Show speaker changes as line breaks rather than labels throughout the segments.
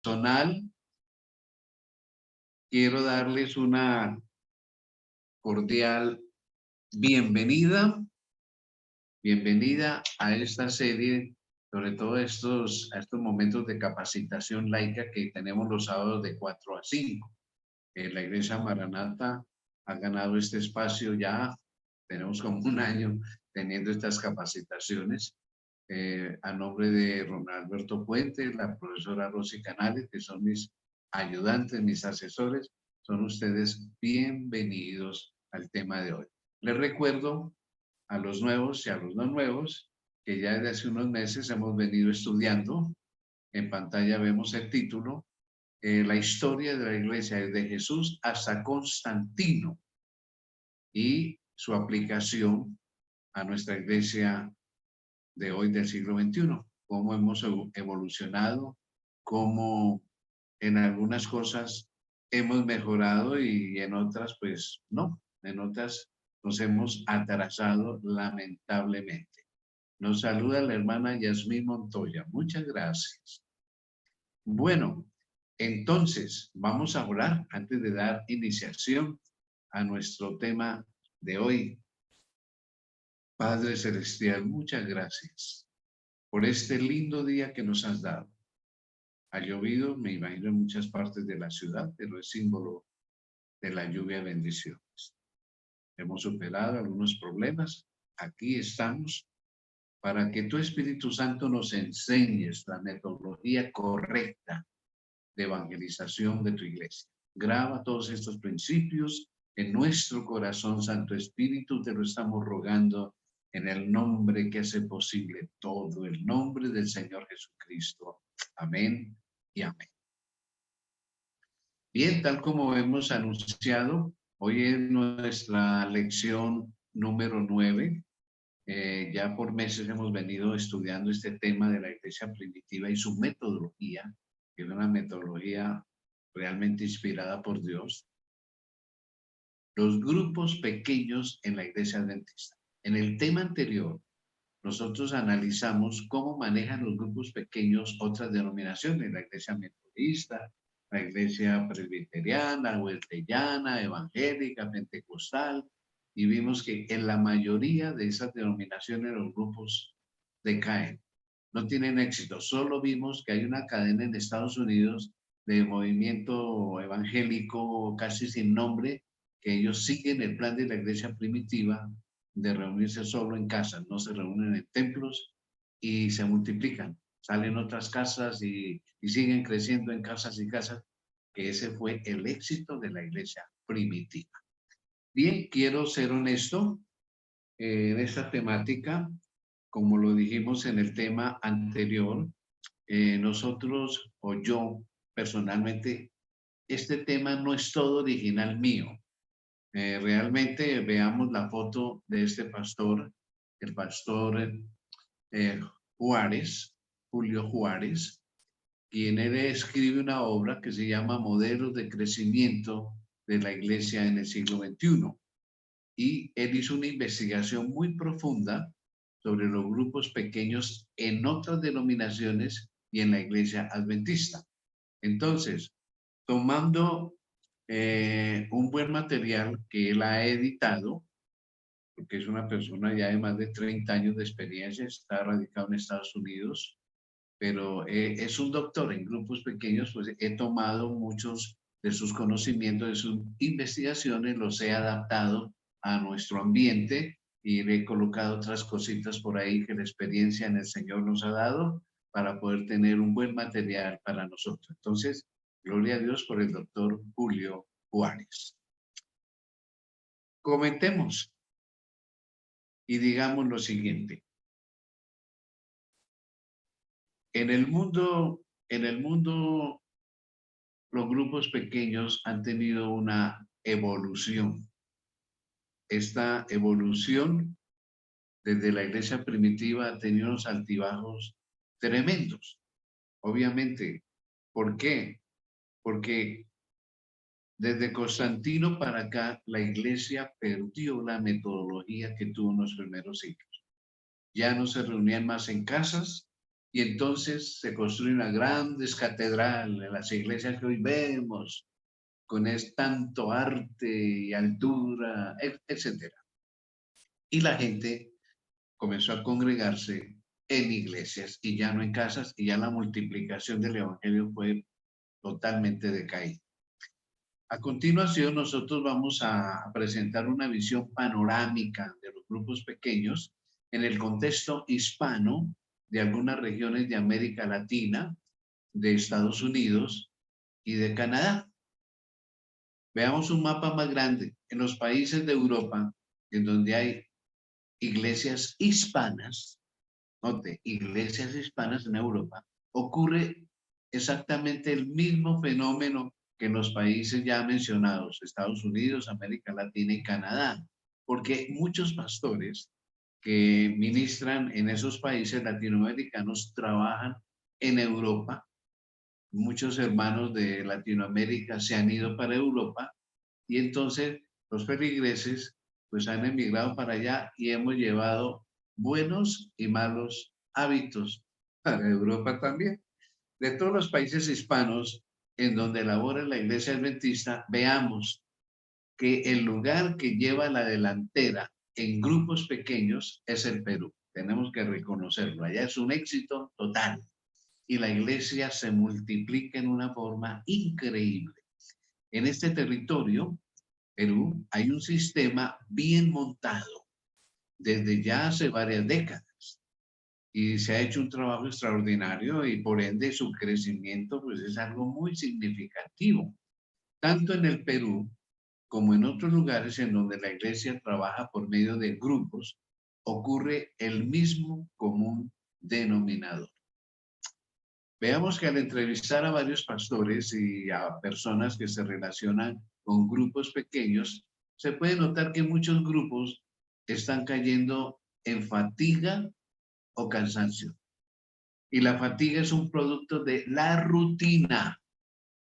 personal, quiero darles una cordial bienvenida, bienvenida a esta serie, sobre todo a estos momentos de capacitación laica que tenemos los sábados de 4 a 5. La Iglesia Maranata ha ganado este espacio ya, tenemos como un año teniendo estas capacitaciones. A nombre de Ronald Alberto Puente, la profesora Rosy Canales, que son mis ayudantes, mis asesores, son ustedes bienvenidos al tema de hoy. Les recuerdo a los nuevos y a los no nuevos que ya desde hace unos meses hemos venido estudiando. En pantalla vemos el título, la historia de la iglesia desde Jesús hasta Constantino y su aplicación a nuestra iglesia de hoy del siglo XXI, cómo hemos evolucionado, cómo en algunas cosas hemos mejorado y en otras pues no, en otras nos hemos atrasado lamentablemente. Nos saluda la hermana Yasmín Montoya. Muchas gracias. Bueno, entonces vamos a orar antes de dar iniciación a nuestro tema de hoy. Padre Celestial, muchas gracias por este lindo día que nos has dado. Ha llovido, me imagino, en muchas partes de la ciudad, pero es símbolo de la lluvia de bendiciones. Hemos superado algunos problemas. Aquí estamos para que tu Espíritu Santo nos enseñes la metodología correcta de evangelización de tu iglesia. Graba todos estos principios en nuestro corazón, Santo Espíritu, te lo estamos rogando en el nombre que hace posible todo, el nombre del Señor Jesucristo. Amén y amén. Bien, tal como hemos anunciado, hoy es nuestra lección número 9. Ya por meses hemos venido estudiando este tema de la iglesia primitiva y su metodología, que es una metodología realmente inspirada por Dios. Los grupos pequeños en la iglesia adventista. En el tema anterior, nosotros analizamos cómo manejan los grupos pequeños otras denominaciones, la iglesia metodista, la iglesia presbiteriana, wesleyana, evangélica, pentecostal, y vimos que en la mayoría de esas denominaciones los grupos decaen, no tienen éxito. Solo vimos que hay una cadena en Estados Unidos de movimiento evangélico casi sin nombre, que ellos siguen el plan de la iglesia primitiva de reunirse solo en casas, no se reúnen en templos y se multiplican, salen otras casas y siguen creciendo en casas y casas, que ese fue el éxito de la iglesia primitiva. Bien, quiero ser honesto en esta temática, como lo dijimos en el tema anterior, nosotros o yo personalmente, este tema no es todo original mío. Realmente veamos la foto de este pastor, el pastor Juárez, Julio Juárez, quien él escribe una obra que se llama Modelos de Crecimiento de la Iglesia en el siglo XXI. Y él hizo una investigación muy profunda sobre los grupos pequeños en otras denominaciones y en la iglesia adventista. Entonces, tomando un buen material que él ha editado, porque es una persona ya de más de 30 años de experiencia, está radicado en Estados Unidos, pero es un doctor en grupos pequeños, pues he tomado muchos de sus conocimientos, de sus investigaciones, los he adaptado a nuestro ambiente y le he colocado otras cositas por ahí que la experiencia en el Señor nos ha dado para poder tener un buen material para nosotros. Entonces, gloria a Dios por el doctor Julio Juárez. Comentemos y digamos lo siguiente. En el mundo, los grupos pequeños han tenido una evolución. Esta evolución desde la iglesia primitiva ha tenido unos altibajos tremendos. Obviamente, ¿por qué? Porque desde Constantino para acá, la iglesia perdió la metodología que tuvo en los primeros siglos. Ya no se reunían más en casas, Y entonces se construyen las grandes catedrales, las iglesias que hoy vemos, con tanto arte y altura, etcétera. Y la gente comenzó a congregarse en iglesias y ya no en casas, y ya la multiplicación del evangelio fue totalmente decaída. A continuación, nosotros vamos a presentar una visión panorámica de los grupos pequeños en el contexto hispano de algunas regiones de América Latina, de Estados Unidos y de Canadá. Veamos un mapa más grande. En los países de Europa, en donde hay iglesias hispanas, note, iglesias hispanas en Europa, ocurre exactamente el mismo fenómeno que en los países ya mencionados, Estados Unidos, América Latina y Canadá, porque muchos pastores que ministran en esos países latinoamericanos trabajan en Europa. Muchos hermanos de Latinoamérica se han ido para Europa y entonces los feligreses pues han emigrado para allá y hemos llevado buenos y malos hábitos para Europa también. De todos los países hispanos en donde labora la iglesia adventista, veamos que el lugar que lleva la delantera en grupos pequeños es el Perú. Tenemos que reconocerlo. Allá es un éxito total y la iglesia se multiplica en una forma increíble. En este territorio, Perú, hay un sistema bien montado desde ya hace varias décadas y se ha hecho un trabajo extraordinario y por ende su crecimiento pues es algo muy significativo, tanto en el Perú como en otros lugares en donde la iglesia trabaja por medio de grupos, ocurre el mismo común denominador. Veamos que al entrevistar a varios pastores y a personas que se relacionan con grupos pequeños, se puede notar que muchos grupos están cayendo en fatiga o cansancio. Y la fatiga es un producto de la rutina.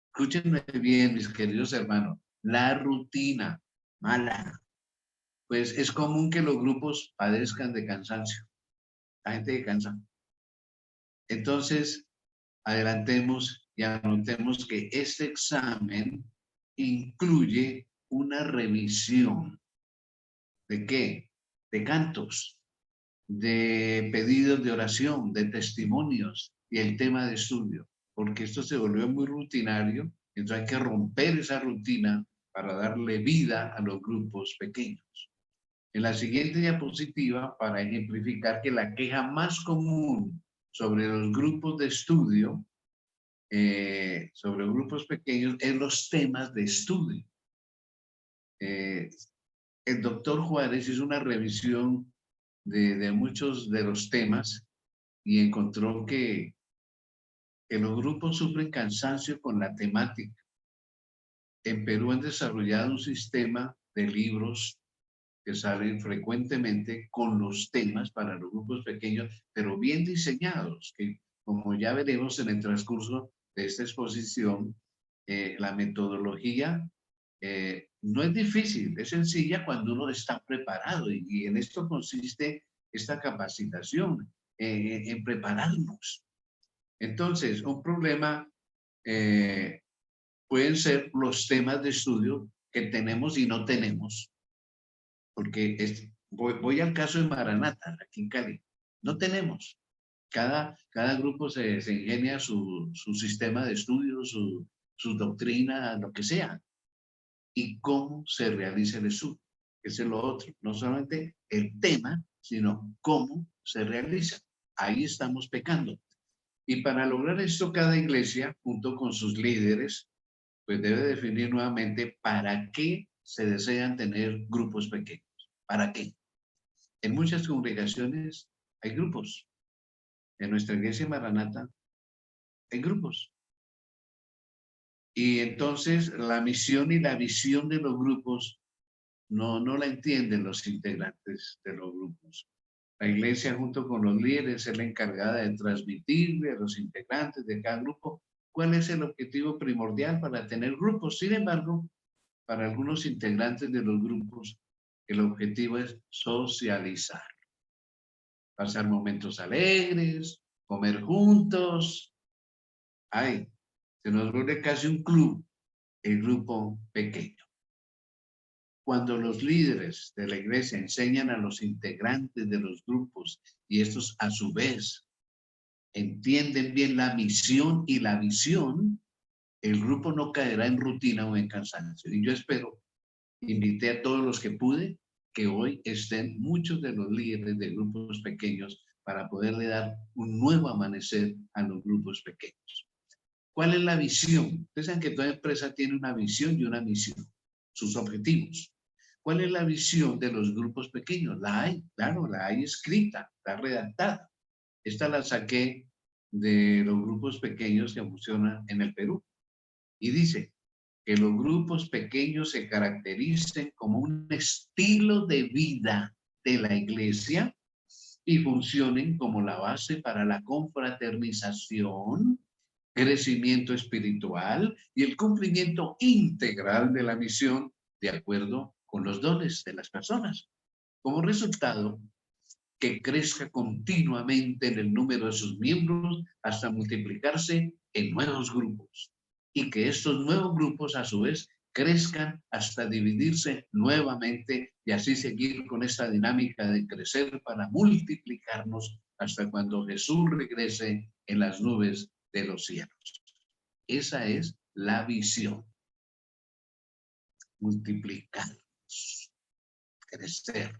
Escúchenme bien, mis queridos hermanos, la rutina mala. Pues es común que los grupos padezcan de cansancio. La gente que cansa. Entonces, adelantemos y anotemos que este examen incluye una revisión. ¿De qué? De cantos, de pedidos de oración, de testimonios y el tema de estudio, porque esto se volvió muy rutinario, entonces hay que romper esa rutina para darle vida a los grupos pequeños. En la siguiente diapositiva, para ejemplificar que la queja más común sobre los grupos de estudio, sobre grupos pequeños, es los temas de estudio. El doctor Juárez hizo una revisión de muchos de los temas y encontró que los grupos sufren cansancio con la temática. En Perú han desarrollado un sistema de libros que salen frecuentemente con los temas para los grupos pequeños, pero bien diseñados, que como ya veremos en el transcurso de esta exposición, la metodología no es difícil, es sencilla cuando uno está preparado y en esto consiste esta capacitación, en prepararnos. Entonces, un problema pueden ser los temas de estudio que tenemos y no tenemos, porque voy al caso de Maranata, aquí en Cali. No tenemos. Cada grupo se ingenia su sistema de estudio, su doctrina, lo que sea. Y cómo se realiza el estudio. Ese es lo otro. No solamente el tema, sino cómo se realiza. Ahí estamos pecando. Y para lograr esto, cada iglesia, junto con sus líderes, pues debe definir nuevamente para qué se desean tener grupos pequeños. ¿Para qué? En muchas congregaciones hay grupos. En nuestra iglesia Maranata hay grupos. Y entonces la misión y la visión de los grupos no la entienden los integrantes de los grupos. La iglesia junto con los líderes es la encargada de transmitirle a los integrantes de cada grupo cuál es el objetivo primordial para tener grupos. Sin embargo, para algunos integrantes de los grupos, el objetivo es socializar, pasar momentos alegres, comer juntos. Ay, se nos vuelve casi un club, el grupo pequeño. Cuando los líderes de la iglesia enseñan a los integrantes de los grupos y estos a su vez entienden bien la misión y la visión, el grupo no caerá en rutina o en cansancio. Y yo espero, invité a todos los que pude, que hoy estén muchos de los líderes de grupos pequeños para poderle dar un nuevo amanecer a los grupos pequeños. ¿Cuál es la visión? Ustedes saben que toda empresa tiene una visión y una misión, sus objetivos. ¿Cuál es la visión de los grupos pequeños? La hay, claro, la hay escrita, está redactada. Esta la saqué de los grupos pequeños que funcionan en el Perú. Y dice que los grupos pequeños se caractericen como un estilo de vida de la iglesia y funcionen como la base para la confraternización, crecimiento espiritual y el cumplimiento integral de la misión de acuerdo con los dones de las personas. Como resultado, que crezca continuamente en el número de sus miembros hasta multiplicarse en nuevos grupos y que estos nuevos grupos a su vez crezcan hasta dividirse nuevamente y así seguir con esta dinámica de crecer para multiplicarnos hasta cuando Jesús regrese en las nubes de los cielos. Esa es la visión. Multiplicarnos, crecer.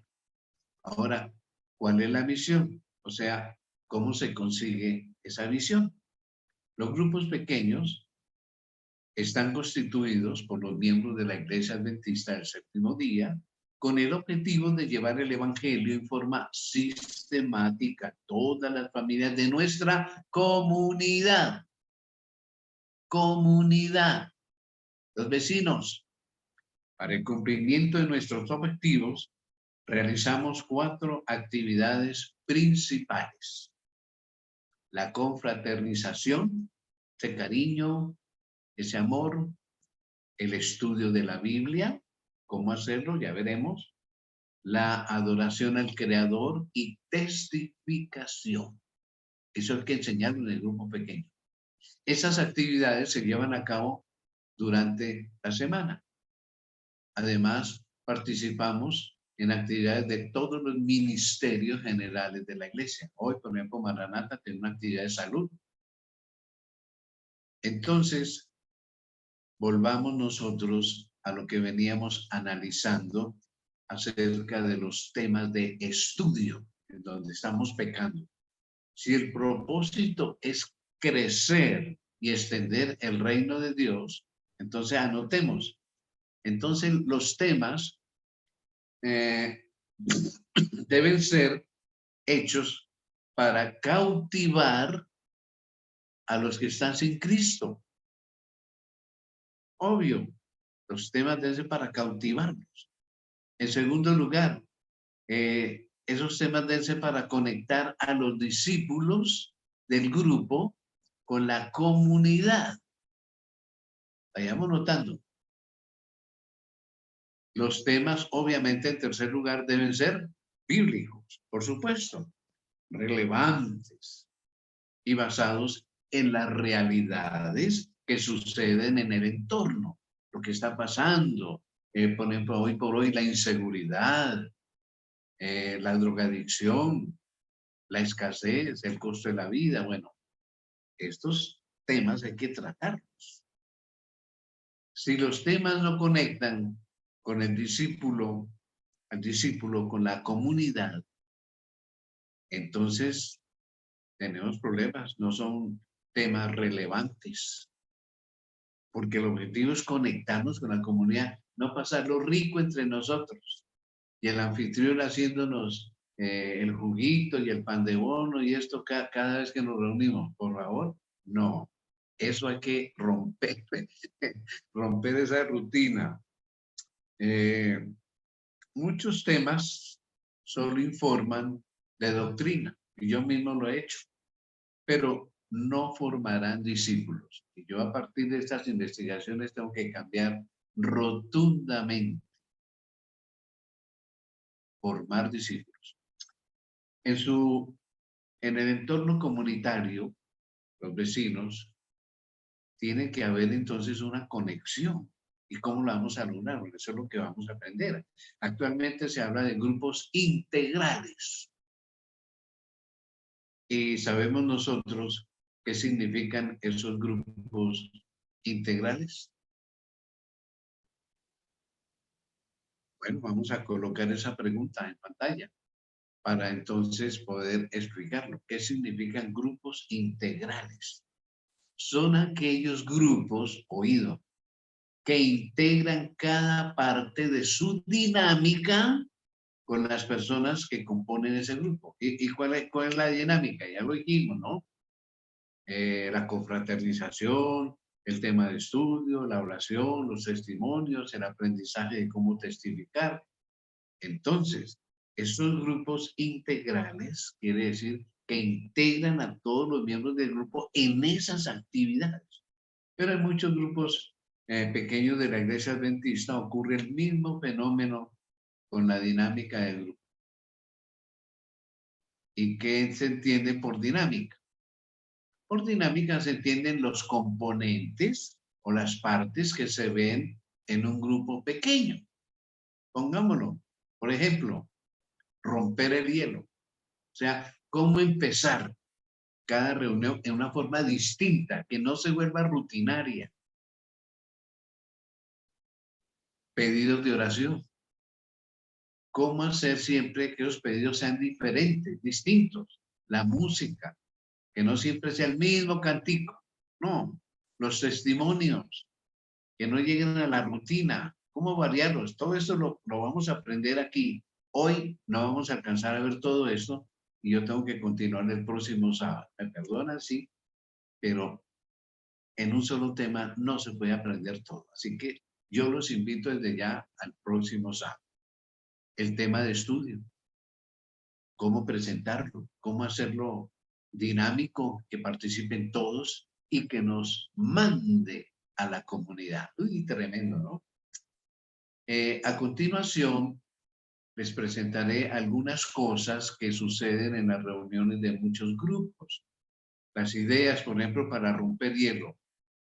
Ahora, ¿cuál es la visión? O sea, ¿cómo se consigue esa visión? Los grupos pequeños están constituidos por los miembros de la Iglesia Adventista del Séptimo Día con el objetivo de llevar el Evangelio en forma sistemática a todas las familias de nuestra comunidad. Comunidad, los vecinos. Para el cumplimiento de nuestros objetivos, realizamos 4 actividades principales. La confraternización, ese cariño, ese amor, el estudio de la Biblia, cómo hacerlo, ya veremos, la adoración al Creador y testificación. Eso hay que enseñarlo en el grupo pequeño. Esas actividades se llevan a cabo durante la semana. Además, participamos en actividades de todos los ministerios generales de la iglesia. Hoy, por ejemplo, Maranata tiene una actividad de salud. Entonces, volvamos nosotros a lo que veníamos analizando acerca de los temas de estudio, en donde estamos pecando. Si el propósito es crecer y extender el reino de Dios, entonces anotemos. Entonces, los temas deben ser hechos para cautivar a los que están sin Cristo. Obvio, los temas deben ser para cautivarlos. En segundo lugar, esos temas deben ser para conectar a los discípulos del grupo con la comunidad. Vayamos notando. Los temas, obviamente, en tercer lugar, deben ser bíblicos, por supuesto, relevantes y basados en las realidades que suceden en el entorno, lo que está pasando. Por ejemplo, hoy por hoy la inseguridad, la drogadicción, la escasez, el costo de la vida. Bueno, estos temas hay que tratarlos. Si los temas no conectan con el discípulo con la comunidad, entonces tenemos problemas, no son temas relevantes. Porque el objetivo es conectarnos con la comunidad, no pasarlo rico entre nosotros. Y el anfitrión haciéndonos el juguito y el pan de bono y esto cada vez que nos reunimos. Por favor, no. Eso hay que romper, romper esa rutina. Muchos temas solo informan de doctrina, y yo mismo lo he hecho, pero no formarán discípulos. Y yo a partir de estas investigaciones tengo que cambiar rotundamente. Formar discípulos. En su En el entorno comunitario, los vecinos, tiene que haber entonces una conexión. ¿Y cómo la vamos a lograr? Porque eso es lo que vamos a aprender. Actualmente se habla de grupos integrales. Y sabemos nosotros qué significan esos grupos integrales. Bueno, vamos a colocar esa pregunta en pantalla para entonces poder explicarlo. ¿Qué significan grupos integrales? Son aquellos grupos, oído, que integran cada parte de su dinámica con las personas que componen ese grupo. ¿Y cuál es la dinámica? Ya lo dijimos, ¿no? La confraternización, el tema de estudio, la oración, los testimonios, el aprendizaje de cómo testificar. Entonces, estos grupos integrales quiere decir que integran a todos los miembros del grupo en esas actividades. Pero en muchos grupos pequeños de la iglesia adventista ocurre el mismo fenómeno con la dinámica del grupo. ¿Y qué se entiende por dinámica? Por dinámica se entienden los componentes o las partes que se ven en un grupo pequeño. Pongámoslo. Por ejemplo, romper el hielo. O sea, cómo empezar cada reunión en una forma distinta, que no se vuelva rutinaria. Pedidos de oración. Cómo hacer siempre que los pedidos sean diferentes, distintos. La música, que no siempre sea el mismo cantico. No, los testimonios, que no lleguen a la rutina. ¿Cómo variarlos? Todo eso lo vamos a aprender aquí. Hoy no vamos a alcanzar a ver todo esto y yo tengo que continuar el próximo sábado. Me perdonan, sí, pero en un solo tema no se puede aprender todo. Así que yo los invito desde ya al próximo sábado. El tema de estudio, cómo presentarlo, cómo hacerlo dinámico, que participen todos y que nos mande a la comunidad. Uy, tremendo, ¿no? A continuación, les presentaré algunas cosas que suceden en las reuniones de muchos grupos. Las ideas, por ejemplo, para romper hielo.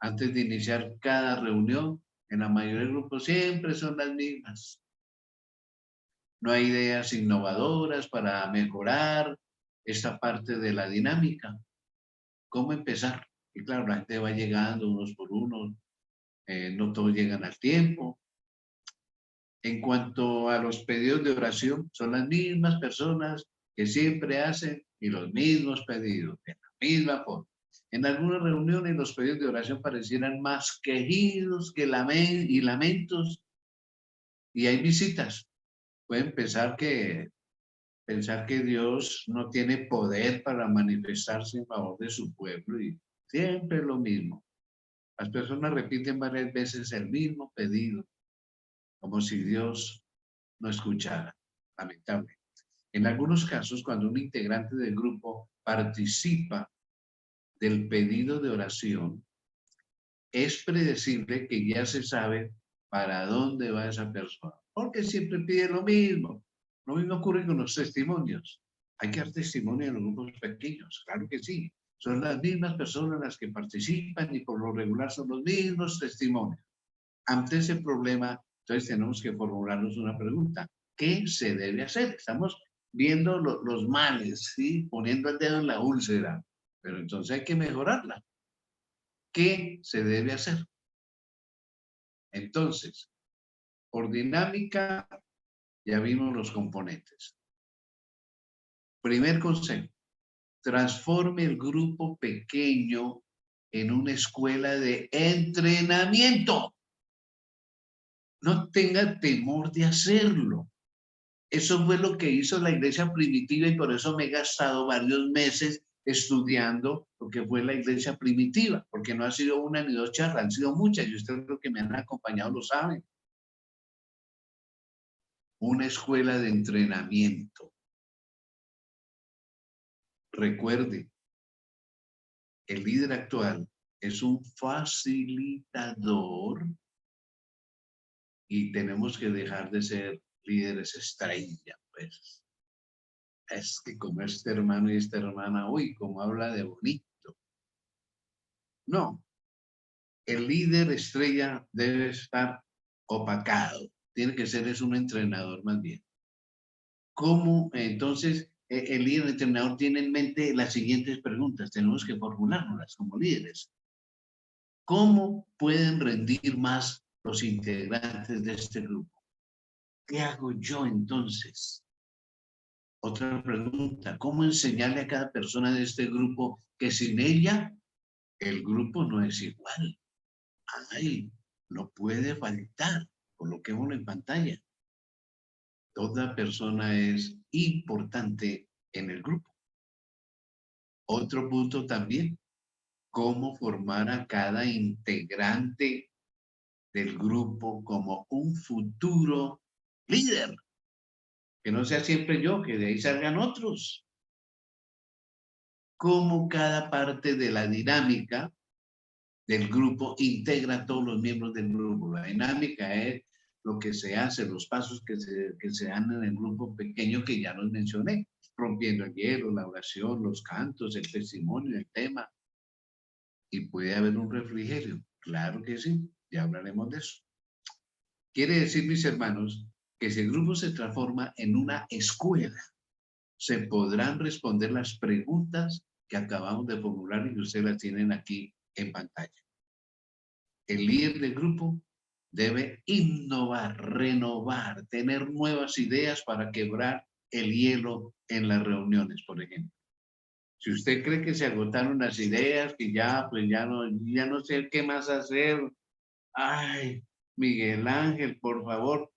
Antes de iniciar cada reunión, en la mayoría de grupos siempre son las mismas. No hay ideas innovadoras para mejorar esta parte de la dinámica. ¿Cómo empezar? Y claro, la gente va llegando unos por unos, no todos llegan al tiempo. En cuanto a los pedidos de oración, son las mismas personas que siempre hacen y los mismos pedidos, de la misma forma. En algunas reuniones los pedidos de oración parecieran más quejidos que lamentos y hay visitas. Pueden pensar que Dios no tiene poder para manifestarse en favor de su pueblo y siempre lo mismo. Las personas repiten varias veces el mismo pedido, como si Dios no escuchara. Lamentable. En algunos casos, cuando un integrante del grupo participa del pedido de oración, es predecible que ya se sabe para dónde va esa persona, porque siempre pide lo mismo. Lo mismo ocurre con los testimonios. Hay que dar testimonio en los grupos pequeños, claro que sí. Son las mismas personas las que participan y por lo regular son los mismos testimonios. Ante ese problema, entonces tenemos que formularnos una pregunta. ¿Qué se debe hacer? Estamos viendo los males, ¿sí? Poniendo el dedo en la úlcera, pero entonces hay que mejorarla. ¿Qué se debe hacer? Entonces, por dinámica, ya vimos los componentes. Primer consejo, transforme el grupo pequeño en una escuela de entrenamiento. No tenga temor de hacerlo. Eso fue lo que hizo la iglesia primitiva y por eso me he gastado varios meses estudiando lo que fue la iglesia primitiva, porque no ha sido una ni dos charlas, han sido muchas y ustedes lo que me han acompañado lo saben. Una escuela de entrenamiento. Recuerde, el líder actual es un facilitador y tenemos que dejar de ser líderes estrella, pues. es que como este hermano y esta hermana, uy, como habla de bonito. No, el líder estrella debe estar opacado. Tiene que ser es un entrenador más bien. ¿Cómo entonces el líder entrenador tiene en mente las siguientes preguntas? Tenemos que formulárnoslas como líderes. ¿Cómo pueden rendir más los integrantes de este grupo? ¿Qué hago yo entonces? Otra pregunta, ¿cómo enseñarle a cada persona de este grupo que sin ella el grupo no es igual? Ay, no puede faltar, coloquémoslo en pantalla. Toda persona es importante en el grupo. Otro punto también, cómo formar a cada integrante del grupo como un futuro líder. Que no sea siempre yo, que de ahí salgan otros. Cómo cada parte de la dinámica del grupo integra a todos los miembros del grupo. La dinámica es lo que se hace, los pasos que se dan en el grupo pequeño que ya los mencioné, rompiendo el hielo, la oración, los cantos, el testimonio, el tema. ¿Y puede haber un refrigerio? Claro que sí, ya hablaremos de eso. Quiere decir, mis hermanos, que si el grupo se transforma en una escuela, se podrán responder las preguntas que acabamos de formular y que ustedes las tienen aquí en pantalla. El líder del grupo debe innovar, renovar, tener nuevas ideas para quebrar el hielo en las reuniones, por ejemplo. Si usted cree que se agotaron las ideas, que ya, pues ya no sé qué más hacer. Ay, Miguel Ángel, por favor.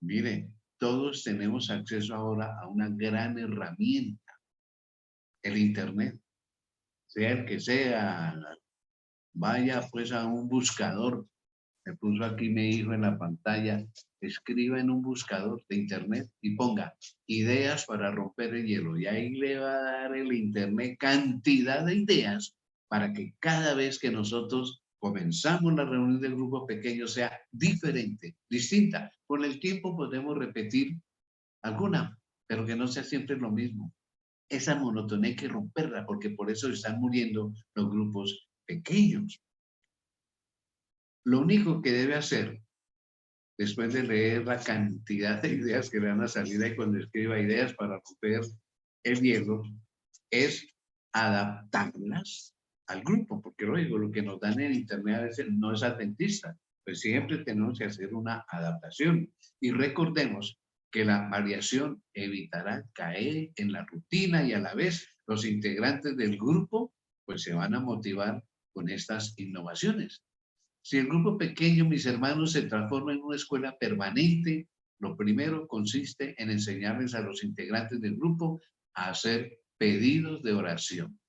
Mire, todos tenemos acceso ahora a una gran herramienta, el Internet, sea el que sea. Vaya pues a un buscador. Me puso aquí mi hijo en la pantalla. Escriba en un buscador de Internet y ponga ideas para romper el hielo. Y ahí le va a dar el Internet cantidad de ideas para que cada vez que nosotros comenzamos la reunión del grupo pequeño sea diferente, distinta. Con el tiempo podemos repetir alguna, pero que no sea siempre lo mismo. Esa monotonía hay que romperla porque por eso están muriendo los grupos pequeños. Lo único que debe hacer, después de leer la cantidad de ideas que le van a salir ahí cuando escriba ideas para romper el hielo, es adaptarlas al grupo, porque lo que nos dan en Internet a veces no es adventista, pues siempre tenemos que hacer una adaptación. Y recordemos que la variación evitará caer en la rutina y a la vez los integrantes del grupo pues se van a motivar con estas innovaciones. Si el grupo pequeño, mis hermanos, se transforma en una escuela permanente, lo primero consiste en enseñarles a los integrantes del grupo a hacer pedidos de oración.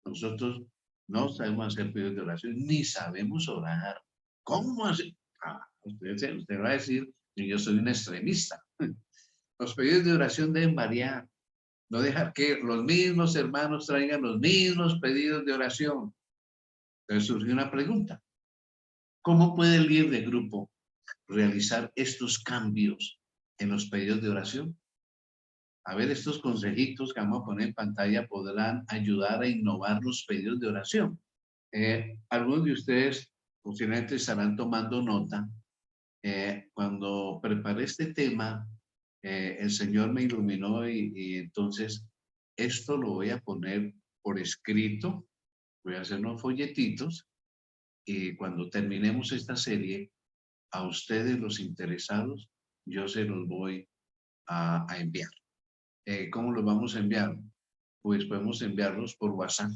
Nosotros no sabemos hacer pedidos de oración, ni sabemos orar. ¿Cómo hacer? Usted va a decir que yo soy un extremista. Los pedidos de oración deben variar. No dejar que los mismos hermanos traigan los mismos pedidos de oración. Entonces surgió una pregunta. ¿Cómo puede el líder de grupo realizar estos cambios en los pedidos de oración? A ver, estos consejitos que vamos a poner en pantalla podrán ayudar a innovar los pedidos de oración. Algunos de ustedes posiblemente estarán tomando nota. Cuando preparé este tema, el Señor me iluminó y entonces esto lo voy a poner por escrito. Voy a hacer unos folletitos y cuando terminemos esta serie, a ustedes los interesados, yo se los voy a enviar. ¿Cómo los vamos a enviar? Pues podemos enviarlos por WhatsApp.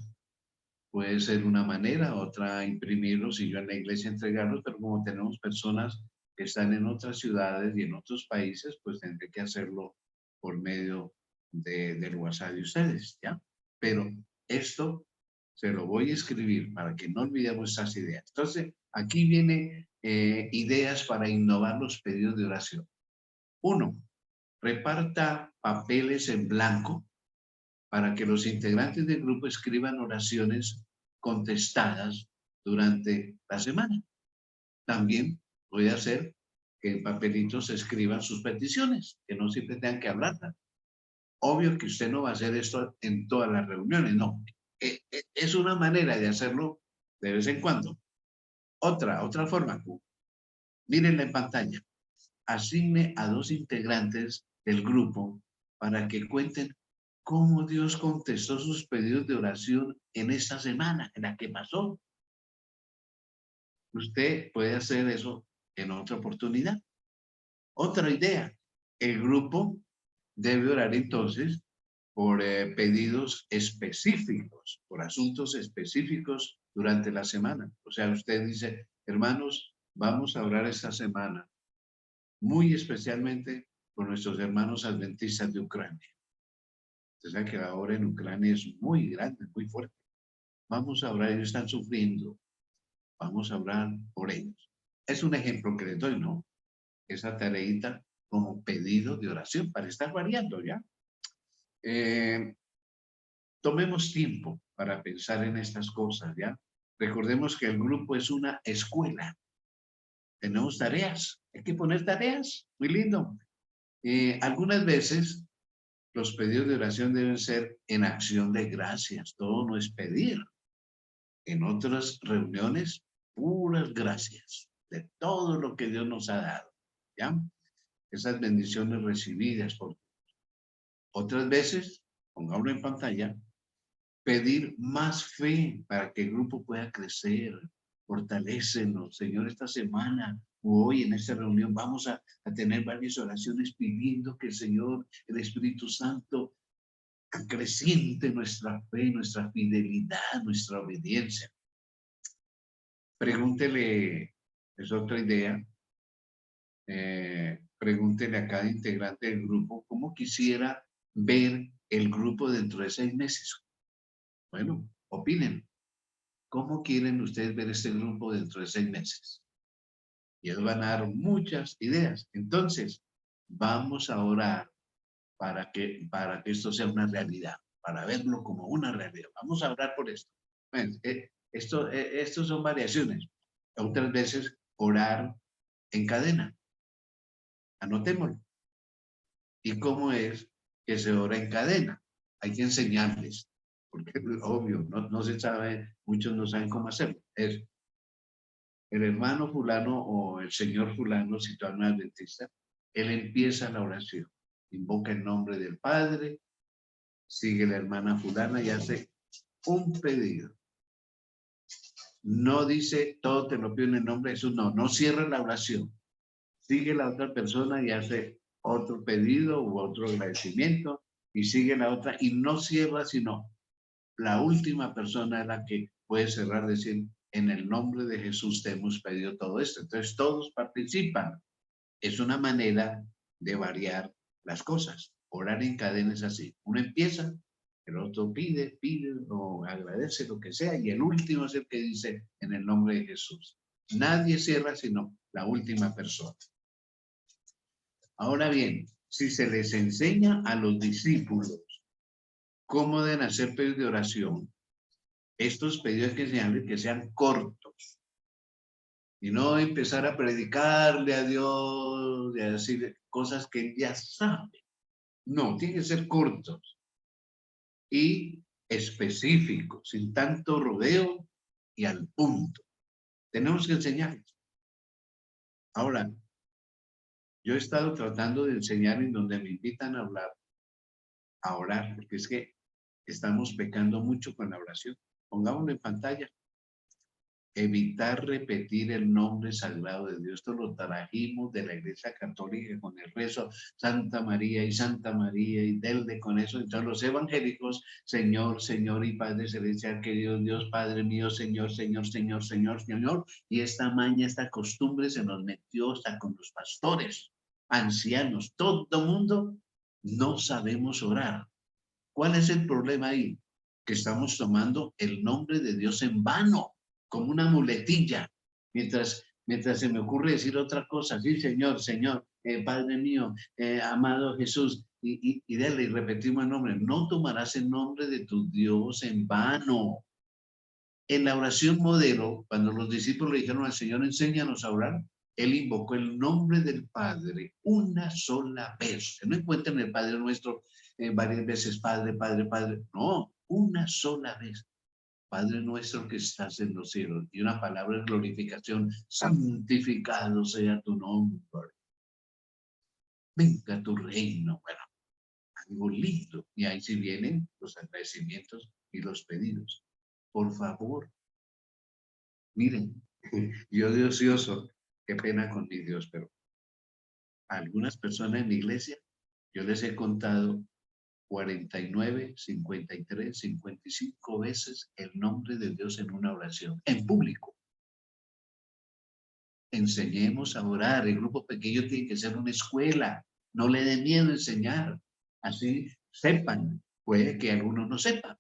Puede ser una manera, otra imprimirlos y yo en la iglesia entregarlos, pero como tenemos personas que están en otras ciudades y en otros países, pues tendré que hacerlo por medio del WhatsApp de ustedes, ¿ya? Pero esto se lo voy a escribir para que no olvidemos esas ideas. Entonces, aquí viene ideas para innovar los pedidos de oración. 1. Reparta papeles en blanco para que los integrantes del grupo escriban oraciones contestadas durante la semana. También puede hacer que en papelitos se escriban sus peticiones, que no siempre tengan que hablarlas. Obvio que usted no va a hacer esto en todas las reuniones, no. Es una manera de hacerlo de vez en cuando. Otra forma, mírenla en pantalla. Asigne a 2 integrantes del grupo para que cuenten cómo Dios contestó sus pedidos de oración en esta semana, en la que pasó. Usted puede hacer eso en otra oportunidad. Otra idea, el grupo debe orar entonces por pedidos específicos, por asuntos específicos durante la semana. O sea, usted dice, hermanos, vamos a orar esta semana, muy especialmente por nuestros hermanos adventistas de Ucrania. Usted sabe que la obra en Ucrania es muy grande, muy fuerte. Vamos a orar, ellos están sufriendo. Vamos a orar por ellos. Es un ejemplo que les doy, ¿no? Esa tareita como pedido de oración para estar variando, ¿ya? Tomemos tiempo para pensar en estas cosas, ¿ya? Recordemos que el grupo es una escuela. Tenemos tareas, hay que poner tareas, muy lindo. Algunas veces los pedidos de oración deben ser en acción de gracias, todo no es pedir. En otras reuniones, puras gracias de todo lo que Dios nos ha dado, ¿ya? Esas bendiciones recibidas por otras veces, pongámoslo en pantalla, pedir más fe para que el grupo pueda crecer. Fortalécenos, Señor, esta semana o hoy en esta reunión vamos a tener varias oraciones pidiendo que el Señor, el Espíritu Santo, acreciente nuestra fe, nuestra fidelidad, nuestra obediencia. Pregúntele, es otra idea, pregúntele a cada integrante del grupo cómo quisiera ver el grupo dentro de 6 meses. Bueno, opinen. ¿Cómo quieren ustedes ver este grupo dentro de 6 meses? Y ellos van a dar muchas ideas. Entonces, vamos a orar para que esto sea una realidad, para verlo como una realidad. Vamos a orar por esto. Bueno, estos son variaciones. Otras veces, orar en cadena. Anotémoslo. ¿Y cómo es que se ora en cadena? Hay que enseñarles, porque es obvio, no se sabe, muchos no saben cómo hacerlo. Es el hermano fulano o el señor fulano, situado en adventista, él empieza la oración, invoca el nombre del Padre, sigue la hermana fulana y hace un pedido. No dice, todo te lo pido en el nombre de Jesús, no cierra la oración. Sigue la otra persona y hace otro pedido u otro agradecimiento y sigue la otra y no cierra, sino la última persona es la que puede cerrar, decir, en el nombre de Jesús te hemos pedido todo esto. Entonces todos participan. Es una manera de variar las cosas. Orar en cadena es así. Uno empieza, el otro pide o agradece lo que sea y el último es el que dice en el nombre de Jesús. Nadie cierra sino la última persona. Ahora bien, si se les enseña a los discípulos cómo deben hacer pedidos de oración, estos pedidos hay que enseñarles que sean cortos y no empezar a predicarle a Dios y a decir cosas que él ya sabe. No, tienen que ser cortos y específicos, sin tanto rodeo y al punto. Tenemos que enseñarles. Ahora, yo he estado tratando de enseñar en donde me invitan a hablar, a orar, porque es que estamos pecando mucho con la oración. Pongámoslo en pantalla. Evitar repetir el nombre sagrado de Dios. Esto lo trajimos de la Iglesia Católica con el rezo Santa María y delde con eso. Entonces los evangélicos, Señor, Señor y Padre Celestial, querido Dios, Padre mío, Señor, Señor, Señor, Señor, Señor. Y esta maña, esta costumbre se nos metió hasta con los pastores, ancianos, todo mundo. No sabemos orar. ¿Cuál es el problema ahí? Que estamos tomando el nombre de Dios en vano, como una muletilla, mientras se me ocurre decir otra cosa, sí, Señor, Señor, Padre mío, amado Jesús, y dale, y repetimos el nombre. No tomarás el nombre de tu Dios en vano. En la oración modelo, cuando los discípulos le dijeron al Señor, enséñanos a orar, él invocó el nombre del Padre una sola vez. No encuentran el Padre Nuestro varias veces, Padre, Padre, Padre. No, una sola vez. Padre nuestro que estás en los cielos. Y una palabra de glorificación, santificado sea tu nombre. Venga tu reino. Bueno, algo lindo. Y ahí sí vienen los agradecimientos y los pedidos. Por favor, miren, yo de ocioso, qué pena con mi Dios, pero a algunas personas en mi iglesia, yo les he contado 49, 53, 55 veces el nombre de Dios en una oración, en público. Enseñemos a orar. El grupo pequeño tiene que ser una escuela. No le dé miedo enseñar. Así sepan. Puede que algunos no sepan.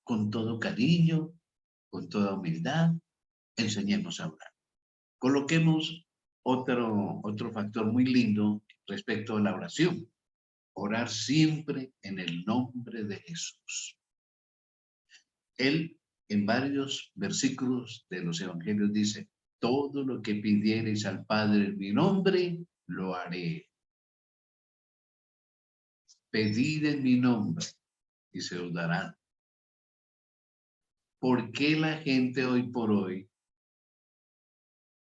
Con todo cariño, con toda humildad, enseñemos a orar. Coloquemos otro factor muy lindo respecto a la oración. Orar siempre en el nombre de Jesús. Él en varios versículos de los evangelios dice, todo lo que pidiereis al Padre en mi nombre, lo haré. Pedid en mi nombre y se os dará. ¿Por qué la gente hoy por hoy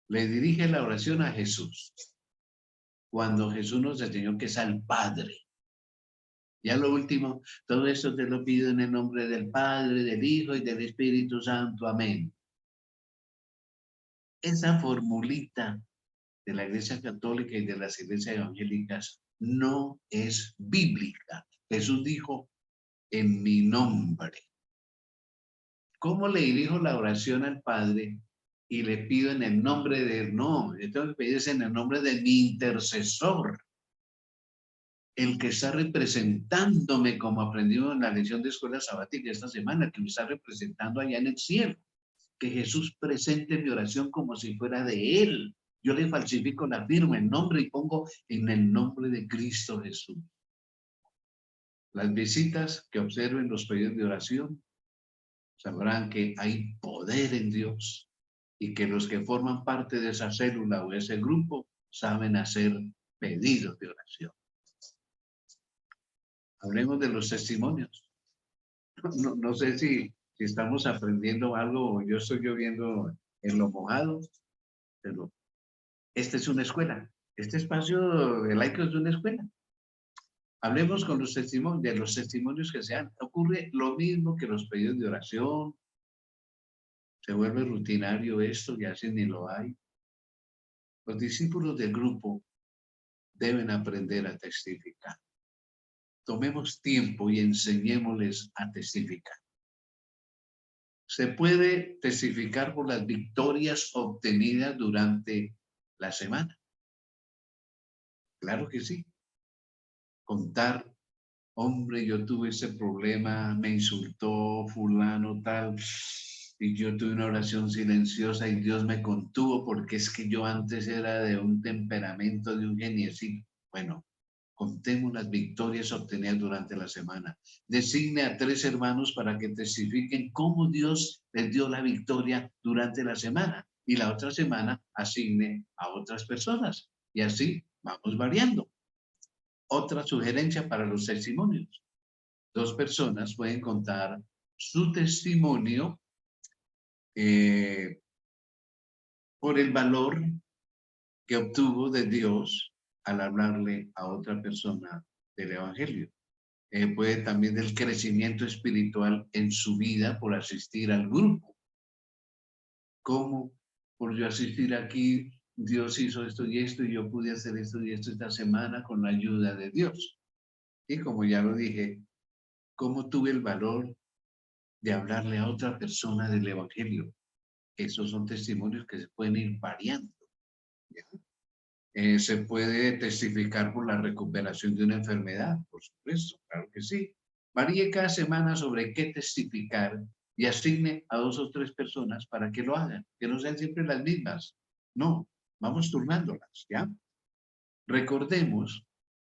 le dirige la oración a Jesús? Cuando Jesús nos enseñó que es al Padre. Ya lo último, todo esto te lo pido en el nombre del Padre, del Hijo y del Espíritu Santo. Amén. Esa formulita de la Iglesia Católica y de las iglesias evangélicas no es bíblica. Jesús dijo, en mi nombre. ¿Cómo le dirijo la oración al Padre y le pido en el nombre de él? No, yo tengo que pedir en el nombre de mi intercesor, el que está representándome, como aprendimos en la lección de escuela sabática esta semana, que me está representando allá en el cielo. Que Jesús presente mi oración como si fuera de él. Yo le falsifico la firma, el nombre, y pongo en el nombre de Cristo Jesús. Las visitas que observen los pedidos de oración sabrán que hay poder en Dios y que los que forman parte de esa célula o ese grupo saben hacer pedidos de oración. Hablemos de los testimonios. No sé si estamos aprendiendo algo o yo estoy lloviendo en lo mojado, pero esta es una escuela. Este espacio de laicos es una escuela. Hablemos con los testimonios, de los testimonios que se dan. Ocurre lo mismo que los pedidos de oración. Se vuelve rutinario esto y así ni lo hay. Los discípulos del grupo deben aprender a testificar. Tomemos tiempo y enseñémosles a testificar. Se puede testificar por las victorias obtenidas durante la semana. Claro que sí. Contar, hombre, yo tuve ese problema, me insultó fulano tal, y yo tuve una oración silenciosa y Dios me contuvo porque es que yo antes era de un temperamento, de un geniecito. Bueno, contemos las victorias obtenidas durante la semana. Designe a 3 hermanos para que testifiquen cómo Dios les dio la victoria durante la semana. Y la otra semana asigne a otras personas. Y así vamos variando. Otra sugerencia para los testimonios. 2 personas pueden contar su testimonio por el valor que obtuvo de Dios al hablarle a otra persona del Evangelio. Puede también del crecimiento espiritual en su vida por asistir al grupo. ¿Cómo? Por yo asistir aquí, Dios hizo esto y yo pude hacer esto y esto esta semana con la ayuda de Dios. Y como ya lo dije, ¿cómo tuve el valor de hablarle a otra persona del Evangelio? Esos son testimonios que se pueden ir variando. Se puede testificar por la recuperación de una enfermedad, por supuesto, claro que sí. Varíe cada semana sobre qué testificar y asigne a 2 o 3 personas para que lo hagan, que no sean siempre las mismas. No, vamos turnándolas, ¿ya? Recordemos,